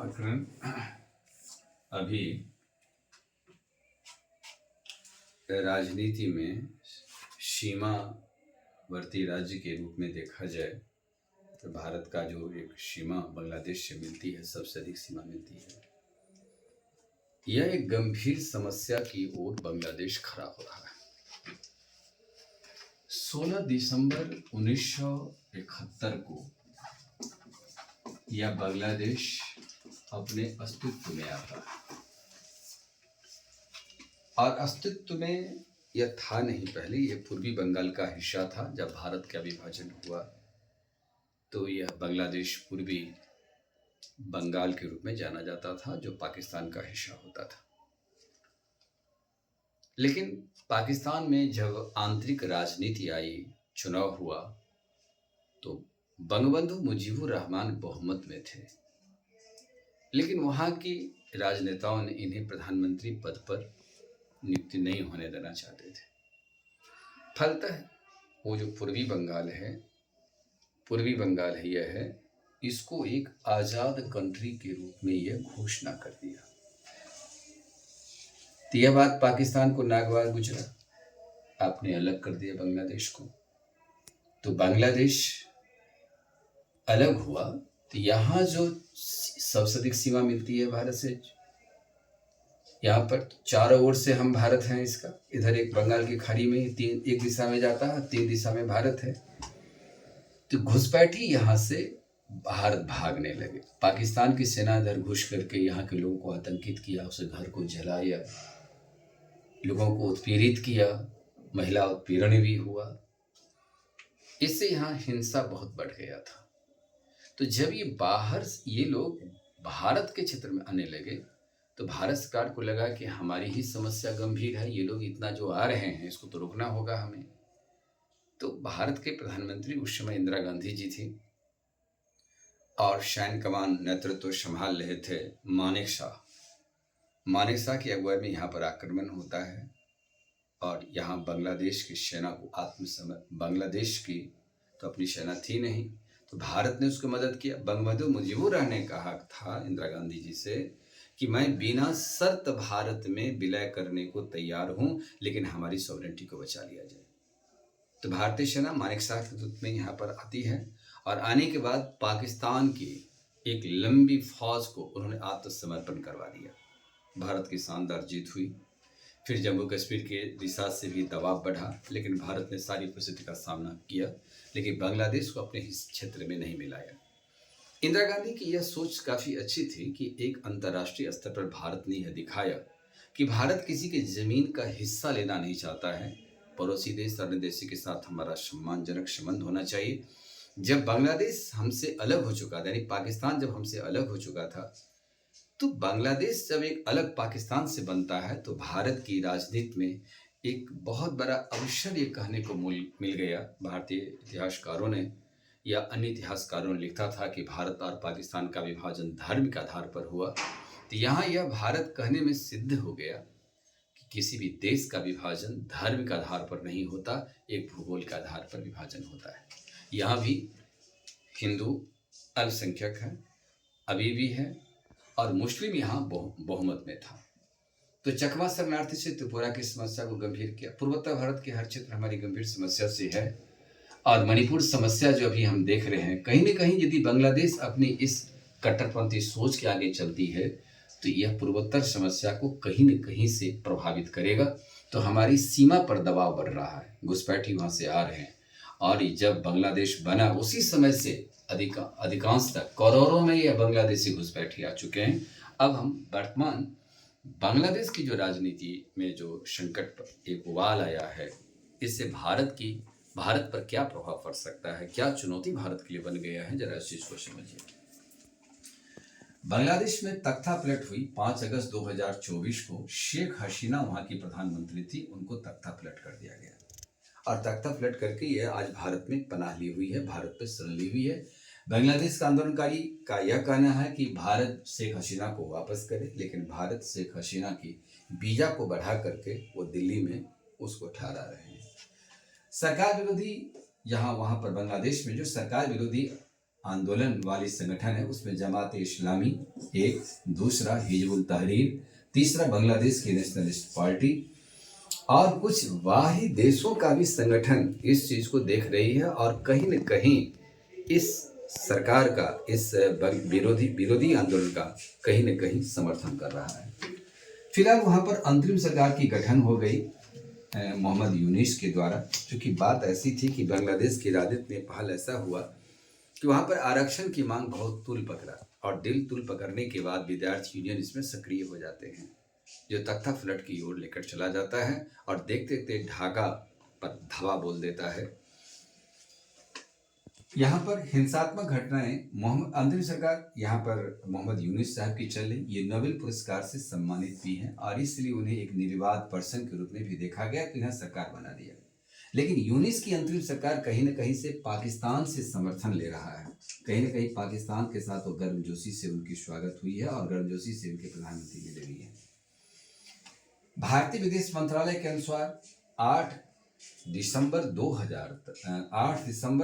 अकरन अभी राजनीति में सीमावर्ती राज्य के रूप में देखा जाए तो भारत का जो एक सीमा बांग्लादेश से मिलती है, सबसे अधिक सीमा मिलती है। यह एक गंभीर समस्या की ओर बांग्लादेश खड़ा हो रहा है। 16 दिसंबर 1971 को यह बांग्लादेश अपने अस्तित्व में आता है, और अस्तित्व में यह था नहीं। पहले यह पूर्वी बंगाल का हिस्सा था। जब भारत का विभाजन हुआ तो यह बांग्लादेश पूर्वी बंगाल के रूप में जाना जाता था, जो पाकिस्तान का हिस्सा होता था। लेकिन पाकिस्तान में जब आंतरिक राजनीति आई, चुनाव हुआ, तो बंगबंधु मुजीबुर रहमान बहुमत में थे, लेकिन वहाँ की राजनेताओं ने इन्हें प्रधानमंत्री पद पर नियुक्ति नहीं होने देना चाहते थे। फलतः वो जो पूर्वी बंगाल है यह है, इसको एक आज़ाद कंट्री के रूप में यह घोषणा कर दिया। तो यह बात पाकिस्तान को नागवार गुजरा, आपने अलग कर दिया बांग्लादेश को। तो बांग्लादेश अलग हुआ तो यहाँ जो सबसे अधिक सीमा मिलती है भारत से, यहाँ पर चारों ओर से हम भारत हैं। इसका इधर एक बंगाल की खाड़ी में एक दिशा में जाता है, 3 दिशा में भारत है। तो घुसपैठी यहाँ से भारत भागने लगे। पाकिस्तान की सेना इधर घुस करके यहाँ के लोगों को आतंकित किया, उसे घर को जलाया, लोगों को उत्पीड़ित किया, महिला उत्पीड़न भी हुआ। इससे यहाँ हिंसा बहुत बढ़ गया था। तो जब ये लोग भारत के क्षेत्र में आने लगे तो भारत सरकार को लगा कि हमारी ही समस्या गंभीर है, ये लोग इतना जो आ रहे हैं इसको तो रोकना होगा हमें। तो भारत के प्रधानमंत्री उस समय इंदिरा गांधी जी थी, और सैन्य कमान नेतृत्व संभाल रहे थे मानेक शाह की अगुवाई में यहाँ पर आक्रमण होता है, और यहाँ बांग्लादेश की सेना को बांग्लादेश की तो अपनी सेना थी नहीं, तो भारत ने उसको मदद किया। बंगबंधु मुजीबुर रहमान ने कहा था इंदिरा गांधी जी से कि मैं बिना शर्त भारत में विलय करने को तैयार हूं, लेकिन हमारी सॉवरेनिटी को बचा लिया जाए। तो भारतीय सेना मानेक शाह के नेतृत्व में यहाँ पर आती है, और आने के बाद पाकिस्तान की एक लंबी फौज को उन्होंने आत्मसमर्पण करवा दिया। भारत की शानदार जीत हुई। फिर जम्मू कश्मीर के दिशा से भी दबाव बढ़ा, लेकिन भारत ने सारी परिस्थिति का सामना किया, लेकिन बांग्लादेश को अपने इस क्षेत्र में नहीं मिलाया। इंदिरा गांधी की यह सोच काफ़ी अच्छी थी कि एक अंतर्राष्ट्रीय स्तर पर भारत ने यह दिखाया कि भारत किसी के ज़मीन का हिस्सा लेना नहीं चाहता है। पड़ोसी देश अन्य देशी के साथ हमारा सम्मानजनक संबंध होना चाहिए। जब बांग्लादेश हमसे अलग हो चुका था, यानी पाकिस्तान जब हमसे अलग हो चुका था, तो बांग्लादेश जब एक अलग पाकिस्तान से बनता है तो भारत की राजनीति में एक बहुत बड़ा अवसर ये कहने को मिल गया। भारतीय इतिहासकारों ने या अन्य इतिहासकारों ने लिखा था कि भारत और पाकिस्तान का विभाजन धार्मिक आधार पर हुआ। तो यहाँ यह भारत कहने में सिद्ध हो गया कि किसी भी देश का विभाजन धार्मिक आधार पर नहीं होता, एक भूगोल के आधार पर विभाजन होता है। यहाँ भी हिंदू अल्पसंख्यक है, अभी भी है, और मुस्लिम यहाँ बहुमत में था। तो चकमा शरणार्थी से त्रिपुरा की समस्या को गंभीर किया। पूर्वोत्तर भारत के हर क्षेत्र हमारी गंभीर समस्या से है, और मणिपुर समस्या जो अभी हम देख रहे हैं, कहीं न कहीं यदि बांग्लादेश अपनी इस कट्टरपंथी सोच के आगे चलती है तो यह पूर्वोत्तर समस्या को कहीं न कहीं से प्रभावित करेगा। तो हमारी सीमा पर दबाव बढ़ रहा है, घुसपैठी वहाँ से आ रहे हैं, और जब बांग्लादेश बना उसी समय से अधिकांशतः करोड़ों में यह बांग्लादेशी घुसपैठी आ चुके हैं। अब हम वर्तमान बांग्लादेश की जो राजनीति में जो संकट पर एक उबाल आया है, इससे भारत पर क्या प्रभाव पड़ सकता है, क्या चुनौती भारत के लिए बन गया है, जरा इस चीज को समझिए। बांग्लादेश में तख्ता पलट हुई 5 अगस्त 2024 को। शेख हसीना वहां की प्रधानमंत्री थी, उनको तख्ता पलट कर दिया गया, और तख्ता पलट करके यह आज भारत में पनाह ली हुई है, भारत पर शरण ली हुई है। बांग्लादेश का आंदोलनकारी का यह कहना है कि भारत शेख हसीना को वापस करे, लेकिन भारत शेख हसीना की वीजा को बढ़ा करके वो दिल्ली में उसको ठहरा रहे हैं। सरकार विरोधी यहाँ वहाँ पर बांग्लादेश में जो सरकार विरोधी आंदोलन वाली संगठन है उसमें जमात इस्लामी एक, दूसरा हिजबुल तहरीर, तीसरा बांग्लादेश की नेशनलिस्ट पार्टी और कुछ बाहरी देशों का भी संगठन इस चीज को देख रही है और कहीं न कहीं इस सरकार का, इस विरोधी आंदोलन का कहीं न कहीं समर्थन कर रहा है। फिलहाल वहां पर अंतरिम सरकार की गठन हो गई मोहम्मद यूनिस के द्वारा, क्योंकि बात ऐसी थी कि बांग्लादेश की राजनीति में पहल ऐसा हुआ कि वहां पर आरक्षण की मांग बहुत तूल पकड़ा और दिल तूल पकड़ने के बाद विद्यार्थी यूनियन इसमें सक्रिय हो जाते हैं, जो तख्ता फ्लट की ओर लेकर चला जाता है और देखते देखते ढाका पर धावा बोल देता है। यहाँ पर हिंसात्मक घटनाएं अंतरिम सरकार यहाँ पर मोहम्मद यूनिस साहब की चल रही, ये नोबेल पुरस्कार से सम्मानित भी हैं और इसलिए उन्हें एक निर्विवाद पर्सन के रूप में भी देखा गया कि इन्हें सरकार बना दिया। लेकिन यूनिस की अंतरिम सरकार कहीं न कहीं से पाकिस्तान से समर्थन ले रहा है, कहीं न कहीं पाकिस्तान के साथ वो गर्मजोशी से उनकी स्वागत हुई है और गर्मजोशी से उनके प्रधानमंत्री मिले भी हैं। भारतीय विदेश मंत्रालय के अनुसार 8 दिसंबर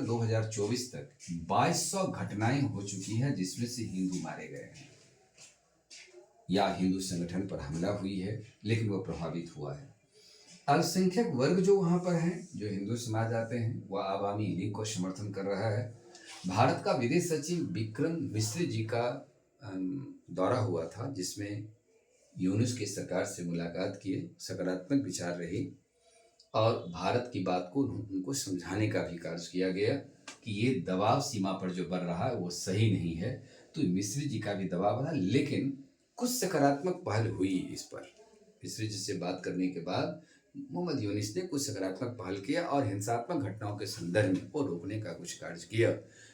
2024 तक 2200 घटनाएं हो चुकी है, जिसमें से हिंदू मारे गए हैं या हिंदू संगठन पर हमला हुई है, लेकिन वो प्रभावित हुआ है। अल्पसंख्यक वर्ग जो वहां पर हैं, जो हिंदू समाज आते हैं, वह आवामी लीग को समर्थन कर रहा है। भारत का विदेश सचिव विक्रम मिश्री जी का दौरा हुआ था, जिसमें यूनुस की सरकार से मुलाकात किए, सकारात्मक विचार रही और भारत की बात को उनको समझाने का भी कार्य किया गया कि ये दबाव सीमा पर जो बढ़ रहा है वो सही नहीं है। तो मिश्री जी का भी दबाव रहा, लेकिन कुछ सकारात्मक पहल हुई इस पर। मिश्री जी से बात करने के बाद मोहम्मद यूनिस ने कुछ सकारात्मक पहल किया और हिंसात्मक घटनाओं के संदर्भ में वो रोकने का कुछ कार्य किया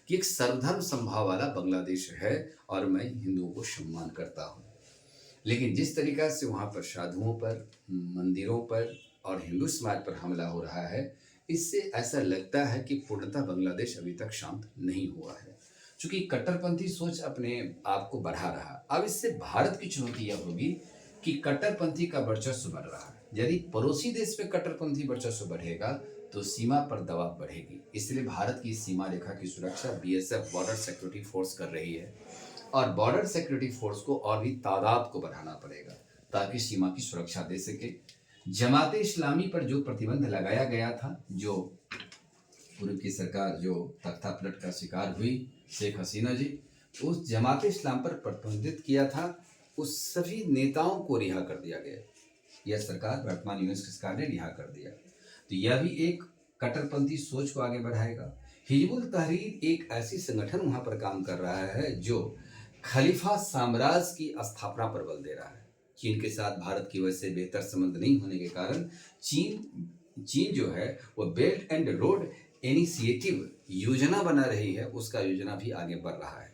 कि एक सर्वधर्म संभाव वाला बांग्लादेश है और मैं हिंदुओं को सम्मान करता हूँ। लेकिन जिस तरीका से वहाँ पर साधुओं पर, मंदिरों पर और हिंदू समाज पर हमला हो रहा है, इससे ऐसा लगता है कि पूर्णतः बांग्लादेश अभी तक शांत नहीं हुआ है, क्योंकि कट्टरपंथी सोच अपने आप को बढ़ा रहा। अब इससे भारत की चुनौती यह होगी कि कट्टरपंथी का वर्चस्व बढ़ रहा है। यदि पड़ोसी देश में कट्टरपंथी वर्चस्व बढ़ेगा तो सीमा पर दबाव बढ़ेगी। इसलिए भारत की सीमा रेखा की सुरक्षा बीएसएफ बॉर्डर सिक्योरिटी फोर्स कर रही है और बॉर्डर सिक्योरिटी फोर्स को और भी तादाद को बढ़ाना पड़ेगा ताकि सीमा की सुरक्षा दे सके। जमात इस्लामी पर जो प्रतिबंध लगाया गया था, जो पूर्व की सरकार जो तख्ता पलट का शिकार हुई शेख हसीना जी, उस जमात इस्लाम पर प्रतिबंधित किया था, उस सभी नेताओं को रिहा कर दिया गया। यह सरकार, वर्तमान यूनिस की सरकार ने रिहा कर दिया। तो यह भी एक कट्टरपंथी सोच को आगे बढ़ाएगा। हिजबुल तहरीर एक ऐसी संगठन वहां पर काम कर रहा है जो खलीफा साम्राज्य की स्थापना पर बल दे रहा है। चीन के साथ भारत की वजह से बेहतर संबंध नहीं होने के कारण चीन जो है वो बेल्ट एंड रोड इनिशिएटिव योजना बना रही है, उसका योजना भी आगे बढ़ रहा है।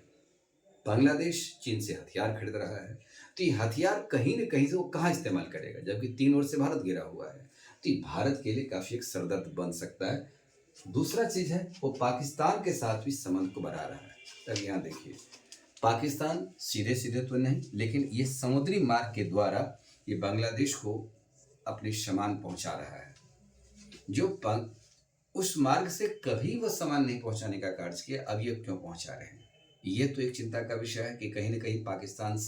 बांग्लादेश चीन से हथियार खरीद रहा है, तो ये हथियार कहीं न कहीं से वो कहाँ इस्तेमाल करेगा, जबकि 3 ओर से भारत घिरा हुआ है। तो ये भारत के लिए काफी एक सरदर्द बन सकता है। दूसरा चीज है वो पाकिस्तान के साथ भी संबंध को बढ़ा रहा है। अब यहाँ देखिए, पाकिस्तान सीधे सीधे तो नहीं, लेकिन ये समुद्री मार्ग के द्वारा ये बांग्लादेश को अपने सामान पहुंचा रहा है, जो उस मार्ग से कभी वह सामान नहीं पहुंचाने का कार्य किया, अब ये क्यों पहुंचा रहे हैं, ये तो एक चिंता का विषय है कि कहीं न कहीं पाकिस्तान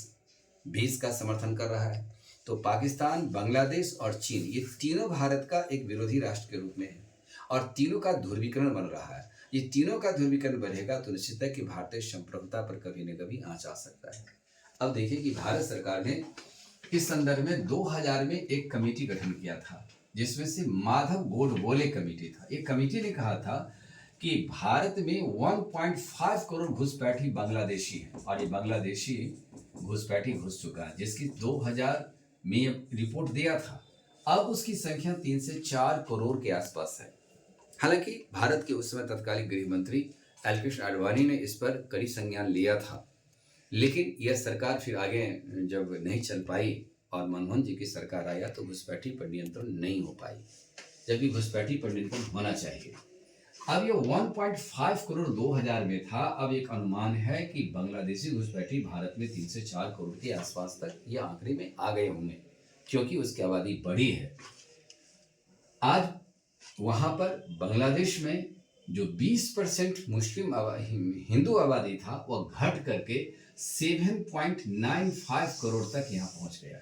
भी इसका समर्थन कर रहा है। तो पाकिस्तान, बांग्लादेश और चीन, ये तीनों भारत का एक विरोधी राष्ट्र के रूप में है और तीनों का ध्रुवीकरण बन रहा है। ये तीनों का ध्रुवीकरण बढ़ेगा तो निश्चित है कि भारतीय संप्रभुता पर कभी न कभी आंच आ सकता है। अब देखिए कि भारत सरकार ने इस संदर्भ में 2000 में एक कमेटी गठन किया था, जिसमें से माधव गोडबोले कमेटी था। एक कमेटी ने कहा था कि भारत में 1.5 करोड़ घुसपैठी बांग्लादेशी है और ये बांग्लादेशी घुसपैठी घुस चुका है, जिसकी 2000 में रिपोर्ट दिया था। अब उसकी संख्या 3 से 4 करोड़ के आसपास है। हालांकि भारत के उस समय तत्कालीन गृह मंत्री एलकेश आडवाणी ने इस पर कड़ी संज्ञान लिया था, लेकिन यह सरकार फिर आगे जब नहीं चल पाई और मनमोहन जी की सरकार आया तो घुसपैठी पर नियंत्रण नहीं हो पाई, जबकि घुसपैठी पर नियंत्रण होना चाहिए। अब ये 1.5 करोड़ 2000 में था, अब एक अनुमान है कि बांग्लादेशी घुसपैठी भारत में 3 से 4 करोड़ के आसपास तक ये आंकड़े में आ गए होंगे, क्योंकि उसकी आबादी बड़ी है। आज वहां पर बांग्लादेश में जो 20% हिंदू आबादी था वह घट करके 7.95 करोड़ तक यहाँ पहुंच गया।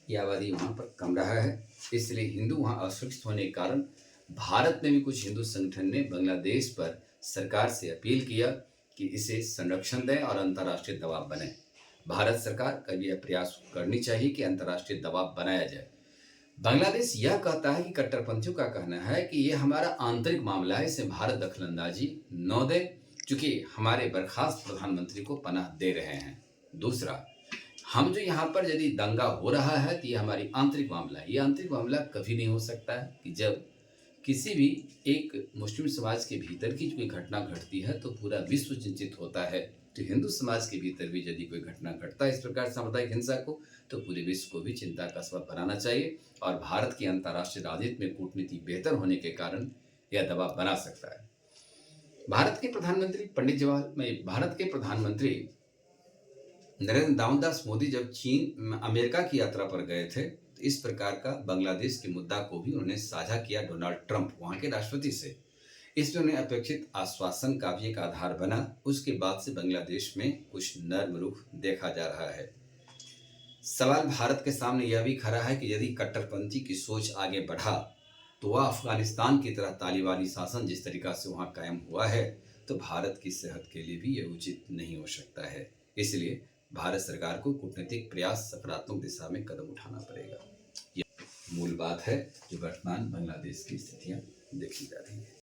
ये आबादी वहां पर कम रहा है, इसलिए हिंदू वहां असुरक्षित होने के कारण भारत में भी कुछ हिंदू संगठन ने बांग्लादेश पर सरकार से अपील किया कि इसे संरक्षण दें और अंतर्राष्ट्रीय दबाव बने। भारत सरकार का यह प्रयास करनी चाहिए कि अंतर्राष्ट्रीय दबाव बनाया जाए। बांग्लादेश यह कहता है कि कट्टरपंथियों का कहना है कि यह हमारा आंतरिक मामला है, इसे भारत दखलंदाजी न दे, चूंकि हमारे बर्खास्त प्रधानमंत्री को पनाह दे रहे हैं। दूसरा, हम जो यहाँ पर यदि दंगा हो रहा है तो ये हमारी आंतरिक मामला है। ये आंतरिक मामला कभी नहीं हो सकता है कि जब किसी भी एक मुस्लिम समाज के भीतर की कोई घटना घटती है तो पूरा विश्व चिंतित होता है। तो हिंदू समाज के भीतर भी यदि कोई घटना घटता है इस प्रकार सामुदायिक हिंसा को, तो पूरे विश्व को भी चिंता का सबब बनाना चाहिए और भारत की अंतर्राष्ट्रीय राजनीति में कूटनीति बेहतर होने के कारण यह दबाव बना सकता है। भारत के प्रधानमंत्री नरेंद्र दामोदर मोदी जब अमेरिका की यात्रा पर गए थे तो इस प्रकार का बांग्लादेश के मुद्दा को भी उन्होंने साझा किया डोनाल्ड ट्रंप वहां के राष्ट्रपति से। इसमें उन्हें अपेक्षित आश्वासन का भी एक आधार बना। उसके बाद से बांग्लादेश में कुछ नर्म रुख देखा जा रहा है। सवाल भारत के सामने यह भी खड़ा है कि यदि कट्टरपंथी की सोच आगे बढ़ा तो वह अफगानिस्तान की तरह तालिबानी शासन जिस तरीका से वहां कायम हुआ है तो भारत की सेहत के लिए भी यह उचित नहीं हो सकता है। इसलिए भारत सरकार को कूटनीतिक प्रयास सकारात्मक दिशा में कदम उठाना पड़ेगा। यह मूल बात है जो वर्तमान बांग्लादेश की स्थितियां देखी जा रही है।